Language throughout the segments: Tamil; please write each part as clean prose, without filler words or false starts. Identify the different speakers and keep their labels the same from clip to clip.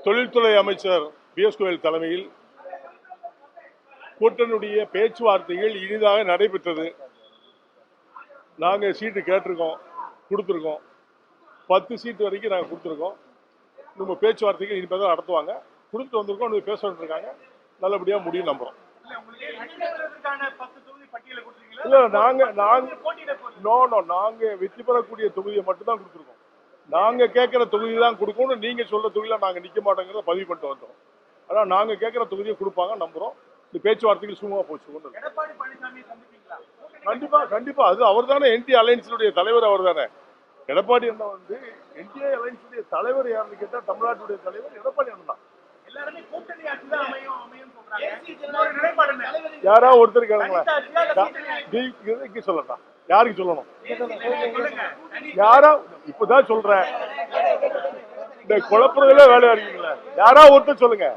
Speaker 1: தொழில்துறை அமைச்சர் பிஎஸ் கோயல் தலைமையில் கூட்டணியுடைய பேச்சுவார்த்தைகள் இனிதாக நடைபெற்றது. நாங்கள் சீட்டு கேட்டிருக்கோம், கொடுத்துருக்கோம். 10 சீட்டு வரைக்கும் நாங்கள் கொடுத்துருக்கோம். நம்ம பேச்சுவார்த்தைகள் இனிமேல் தான் நடத்துவாங்க. கொடுத்துட்டு வந்திருக்கோம், இன்னும் பேச இருக்காங்க. நல்லபடியாக முடியும் நம்புறோம். இல்லை நாங்கள் வெற்றி பெறக்கூடிய தொகுதியை மட்டும்தான் கொடுத்துருக்கோம். நாங்கள் கேட்குற தொகுதி தான் கொடுக்கணும். நீங்கள் சொல்ற தொகுதியில் நாங்கள் நிற்க மாட்டோங்கிறத பதிவு பண்ணிட்டு வந்தோம். ஆனால் நாங்கள் கேட்குற தொகுதியை கொடுப்பாங்க நம்புகிறோம். இந்த பேச்சுவார்த்தைகள் சுமூகமாக போச்சு. கண்டிப்பாக அது அவர் தானே. என்டிஏ அலையன்ஸுடைய தலைவர் அவர் தானே. எடப்பாடி அண்ணா என்டிஏ அலையன்ஸுடைய தலைவர் யாருன்னு கேட்டால் தமிழ்நாட்டுடைய தலைவர் எடப்பாடி அண்ணா தான். யாராவது ஒருத்தர் கேளுங்களேன், சொல்லட்டா? யாருக்கு சொல்லணும்? யாரா இப்பதான் சொல்றேன். இந்த குழப்பறதுல வேலை இருக்கீங்களா? யாராவது ஒருத்தர் சொல்லுங்க.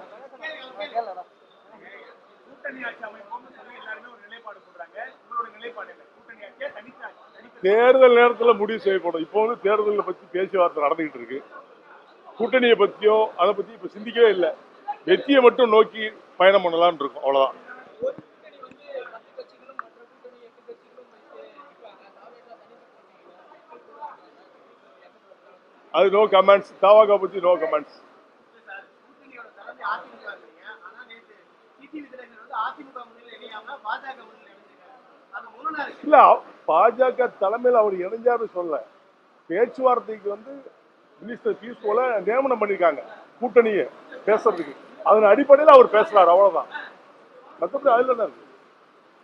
Speaker 1: தேர்தல் நேரத்தில் முடிவு செய்யப்படும். இப்போ தேர்தலை பத்தி பேச்சுவார்த்தை நடந்துகிட்டு இருக்கு. கூட்டணியை பத்தியோ அதை பத்தி இப்ப சிந்திக்கவே இல்லை. வெற்றியை மட்டும் நோக்கி பயணம் பண்ணலாம்னு இருக்கும். அவ்வளவுதான். அது நோ கமெண்ட்ஸ். தாவாகா பத்தி நோ கமெண்ட்ஸ். இல்ல பாஜக தலைமையில் அவர் இணைஞ்சாரு சொல்ல. பேச்சுவார்த்தைக்கு மினிஸ்டர் பீஸ் போல நியமனம் பண்ணிருக்காங்க கூட்டணியை பேசுறதுக்கு. அதன் அடிப்படையில் அவர் பேசுறாரு. அவ்வளவுதான். மற்றபடி அதுல என்ன இருக்கு?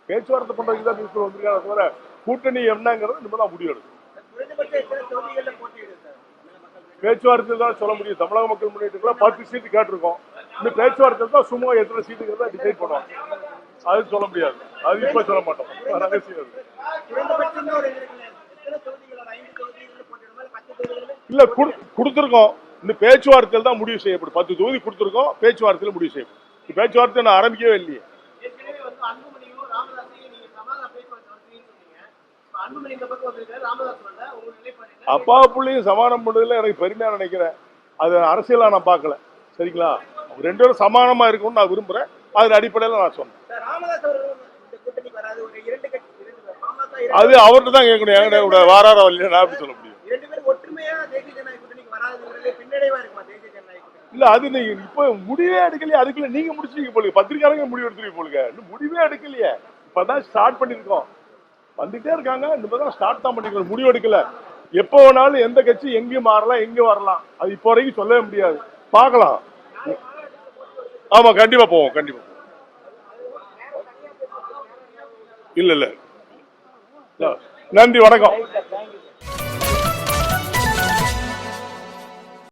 Speaker 1: பேச்சுவார்த்தை பண்றதுக்கு தான் பீஸ் வந்திருக்காங்க தவிர கூட்டணி என்னங்கிறது இனிமேதான் முடிவு எடுக்கும். பேச்சுவார்த்தையில் தான் சொல்ல முடியும். தமிழக மக்கள் முன்னேற்றத்தில் 10 சீட்டு கேட்டிருக்கோம். இந்த பேச்சுவார்த்தையில் தான் சும்மா எத்தனை சீட்டுங்கிறத டிசைட் பண்ணுவாங்க. அது சொல்ல முடியாது. அது இப்ப சொல்ல மாட்டோம். இல்ல கொடுத்திருக்கோம். இந்த பேச்சுவார்த்தையில் தான் முடிவு செய்யப்படும். 10 தொகுதி கொடுத்திருக்கோம். பேச்சுவார்த்தையில் முடிவு செய்யப்படும். பேச்சுவார்த்தை நான் ஆரம்பிக்கவே இல்லையே. அப்பா பிள்ளையும் சமானம் பண்ணதுல எனக்கு பெருமையா நினைக்கிறேன். அது அரசியலா நான் பார்க்கல. சரிங்களா? ரெண்டு பேரும் சமானமா இருக்கும்னு நான் விரும்புறேன். அதன் அடிப்படையில் நான் சொன்னேன். அது அவர்கிட்ட தான் கேட்கணும். எங்க வாராரா இல்லையா நான் எப்படி சொல்ல முடியும்? இல்ல அது நீங்க இப்ப முடிவே எடுக்கலையே. அதுக்குள்ள நீங்க முடிச்சுட்டீங்க போலுங்க. பத்திரிக்கையாளங்க முடிவு எடுத்துருவீங்க போலுங்க. இன்னும் முடிவே எடுக்கலையே. இப்பதான் ஸ்டார்ட் பண்ணிருக்கோம். வந்துட்டே இருக்காங்க. இனிமேதான் ஸ்டார்ட் தான் பண்ணிருக்கோம். முடிவு எடுக்கல. எப்போ வேணாலும் எந்த கட்சி எங்கேயும் மாறலாம், எங்கேயும் வரலாம். அது இப்போ வரைக்கும் சொல்லவே முடியாது. பார்க்கலாம். ஆமா கண்டிப்பா போவோம். கண்டிப்பா இல்ல நன்றி, வணக்கம்.